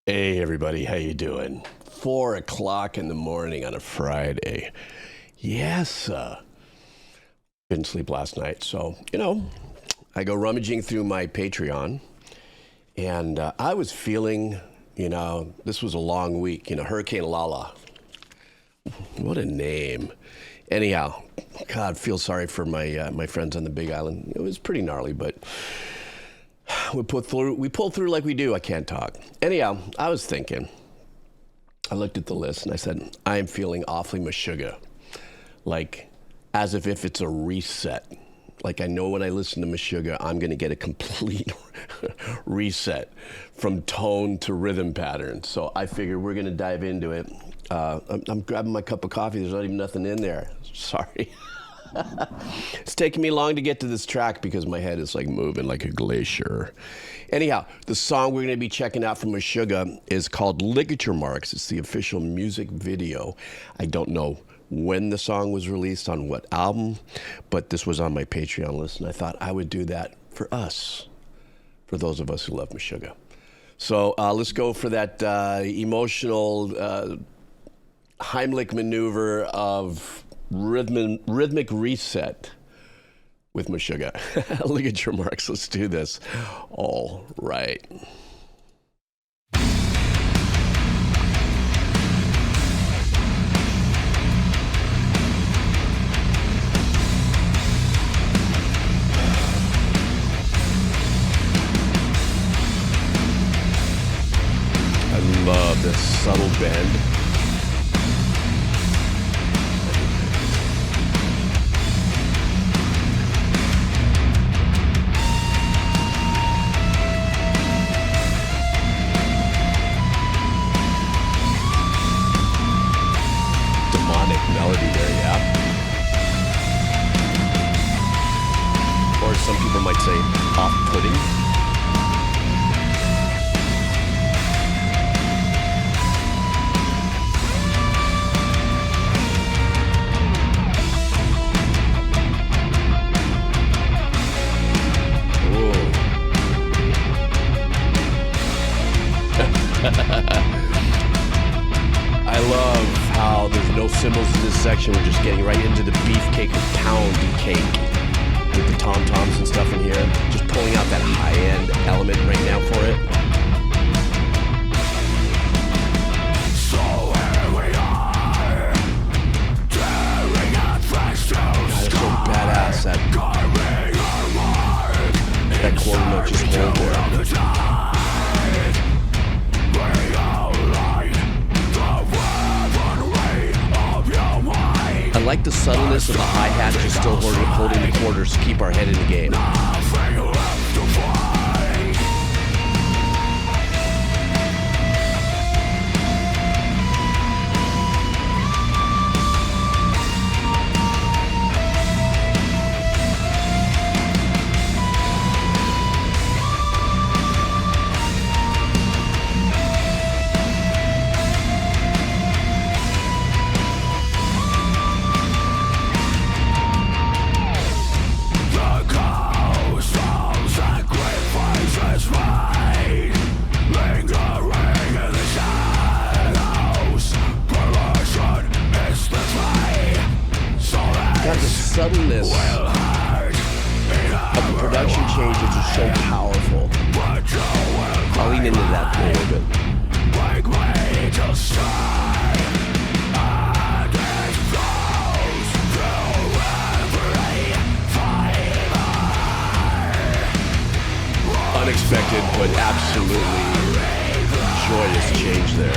Hey everybody, how you doing? 4 o'clock in the morning on a Friday. Yes, didn't sleep last night, so I go rummaging through my Patreon, and I was feeling, this was a long week. Hurricane Lala. What a name. Anyhow, God, feel sorry for my friends on the Big Island. It was pretty gnarly, but we pulled through like we do. I can't talk. Anyhow, I was thinking. I looked at the list and I said, I am feeling awfully Meshuggah, like as if it's a reset. Like I know when I listen to Meshuggah, I'm going to get a complete reset from tone to rhythm pattern. So I figured we're going to dive into it. I'm grabbing my cup of coffee. There's not even nothing in there. Sorry. It's taking me long to get to this track because my head is like moving like a glacier. Anyhow, the song we're going to be checking out from Meshuggah is called Ligature Marks. It's the official music video. I don't know when the song was released on what album, but this was on my Patreon list, and I thought I would do that for us, for those of us who love Meshuggah. So let's go for that emotional Heimlich maneuver of rhythmic reset with Meshuggah. Ligature Marks. Let's do this. All right. I love this subtle bend. Melody there, yeah. Or some people might say off-putting. I love how there's no cymbals in this section. We're just getting right into the beefcake or pound cake with the tom-toms and stuff in here. Just pulling out that high-end element right now for it. So here we are, tearing at fresh God, it's so badass, that quarter note just hold there. I like the subtleness of the hi-hat just still holding the quarters to keep our head in the game. Subtleness of the production changes are so powerful. I'll lean into that a little bit. Unexpected, but absolutely joyous change there.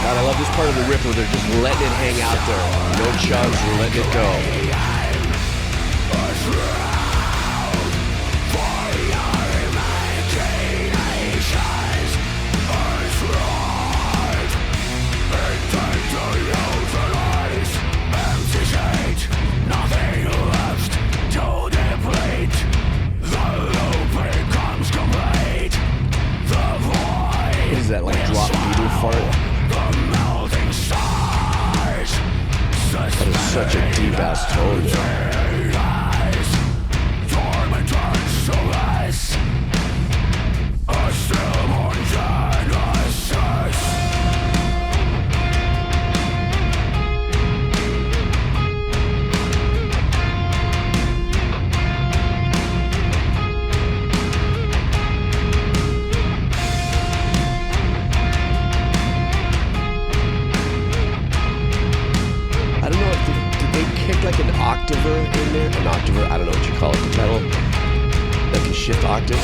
God, I love this part of the riff where they're just letting it hang out there. No chugs, we're letting it go. What is that, like drop needle fart? That is such a deep ass tone there. Like an octaver in there, an octaver, I don't know what you call it, the pedal that can shift octaves.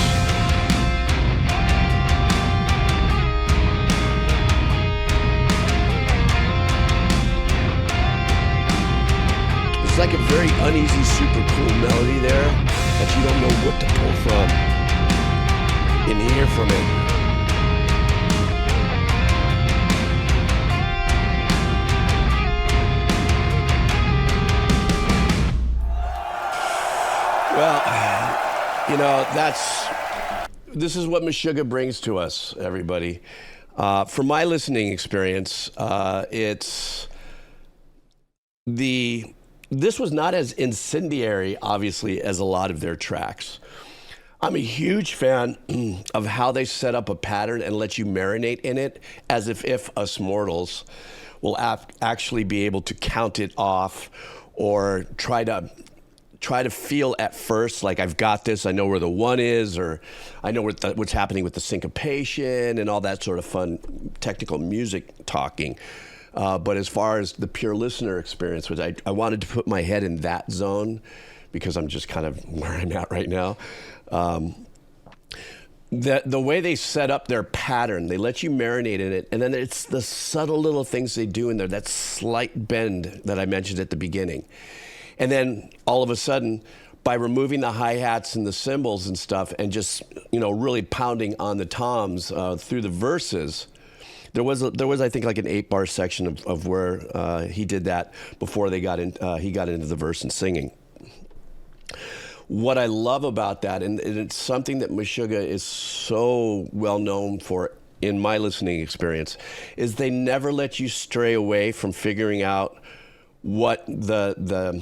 It's like a very uneasy, super cool melody there that you don't know what to pull from and hear from it. Well, you know, this is what Meshuggah brings to us, everybody. From my listening experience, this was not as incendiary, obviously, as a lot of their tracks. I'm a huge fan of how they set up a pattern and let you marinate in it, as if us mortals will actually be able to count it off or try to feel at first like I've got this, I know where the one is, or I know what's happening with the syncopation and all that sort of fun technical music talking. But as far as the pure listener experience, which I wanted to put my head in that zone because I'm just kind of where I'm at right now. The way they set up their pattern, they let you marinate in it, and then it's the subtle little things they do in there, that slight bend that I mentioned at the beginning. And then all of a sudden, by removing the hi-hats and the cymbals and stuff and just, really pounding on the toms through the verses, there was I think like an 8-bar section of where he did that before he got into the verse and singing. What I love about that, and it's something that Meshuggah is so well known for in my listening experience, is they never let you stray away from figuring out what the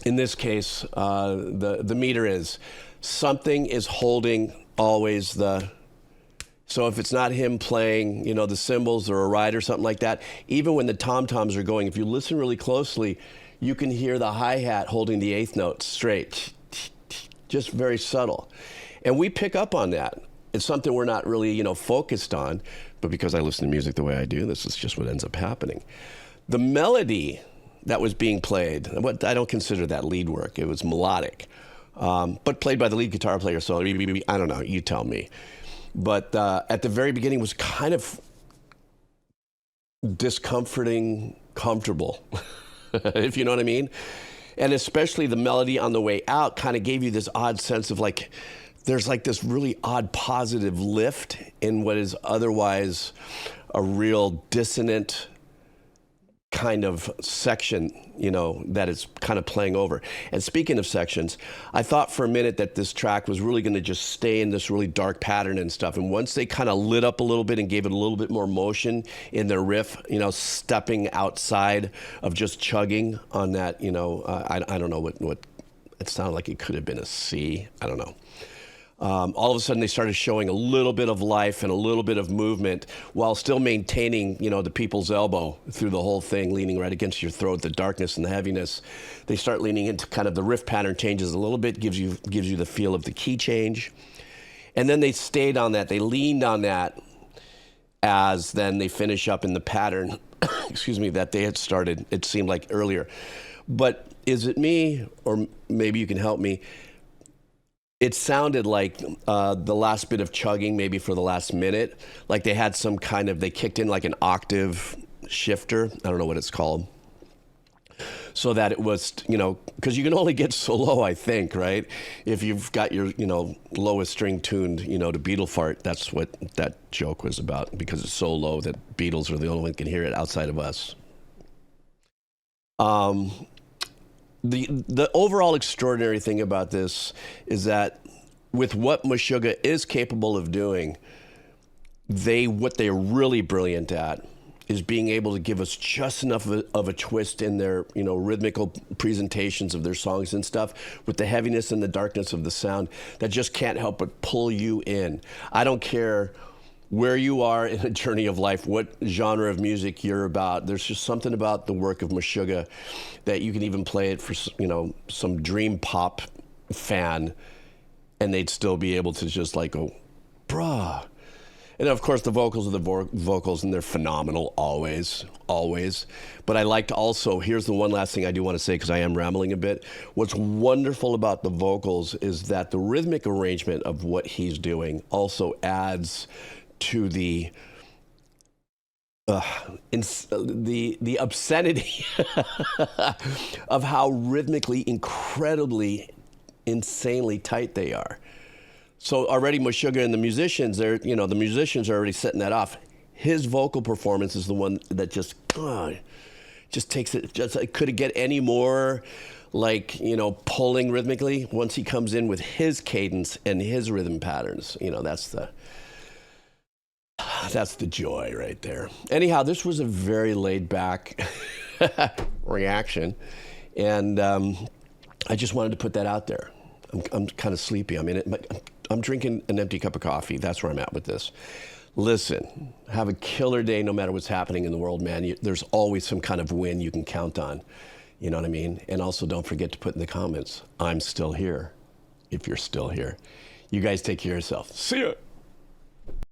in this case, the meter is. Something is holding always so if it's not him playing, the cymbals or a ride or something like that, even when the tom-toms are going, if you listen really closely, you can hear the hi-hat holding the 8th note straight, just very subtle. And we pick up on that. It's something we're not really, focused on, but because I listen to music the way I do, this is just what ends up happening. The melody that was being played, I don't consider that lead work. It was melodic, but played by the lead guitar player. So I don't know, you tell me. But at the very beginning was kind of discomforting, comfortable, if you know what I mean. And especially the melody on the way out kind of gave you this odd sense of like, there's like this really odd positive lift in what is otherwise a real dissonant kind of section, that is kind of playing over. And speaking of sections, I thought for a minute that this track was really going to just stay in this really dark pattern and stuff. And once they kind of lit up a little bit and gave it a little bit more motion in their riff, stepping outside of just chugging on that, I don't know what it sounded like. It could have been a C. I don't know. All of a sudden they started showing a little bit of life and a little bit of movement while still maintaining, the people's elbow through the whole thing, leaning right against your throat, the darkness and the heaviness. They start leaning into kind of the riff pattern changes a little bit, gives you the feel of the key change. And then they stayed on that. They leaned on that as then they finish up in the pattern, that they had started, it seemed like earlier. But is it me, or maybe you can help me? it sounded like the last bit of chugging, maybe for the last minute, like they had some kind of, they kicked in like an octave shifter. I don't know what it's called. So that it was, because you can only get so low, I think, right? If you've got your, lowest string tuned, to Beatle fart, that's what that joke was about, because it's so low that Beatles are the only one who can hear it outside of us. The overall extraordinary thing about this is that with what Meshuggah is capable of doing, what they're really brilliant at is being able to give us just enough of a twist in their, rhythmical presentations of their songs and stuff, with the heaviness and the darkness of the sound that just can't help but pull you in. I don't care where you are in a journey of life, what genre of music you're about. There's just something about the work of Meshuggah that you can even play it for, some dream pop fan, and they'd still be able to just like go, bruh. And of course, the vocals are the vocals, and they're phenomenal always. But I liked also, here's the one last thing I do want to say, because I am rambling a bit. What's wonderful about the vocals is that the rhythmic arrangement of what he's doing also adds to the obscenity of how rhythmically, incredibly, insanely tight they are. So already Meshuggah and the musicians, the musicians are already setting that off. His vocal performance is the one that just takes it. Could it get any more pulling rhythmically? Once he comes in with his cadence and his rhythm patterns, that's the joy right there. Anyhow, this was a very laid back reaction, and I just wanted to put that out there. I'm kind of sleepy. I'm drinking an empty cup of coffee. That's where I'm at with this. Listen, have a killer day no matter what's happening in the world, man. There's always some kind of win you can count on. You know what I mean? And also don't forget to put in the comments, I'm still here, if you're still here. You guys take care of yourself. See ya.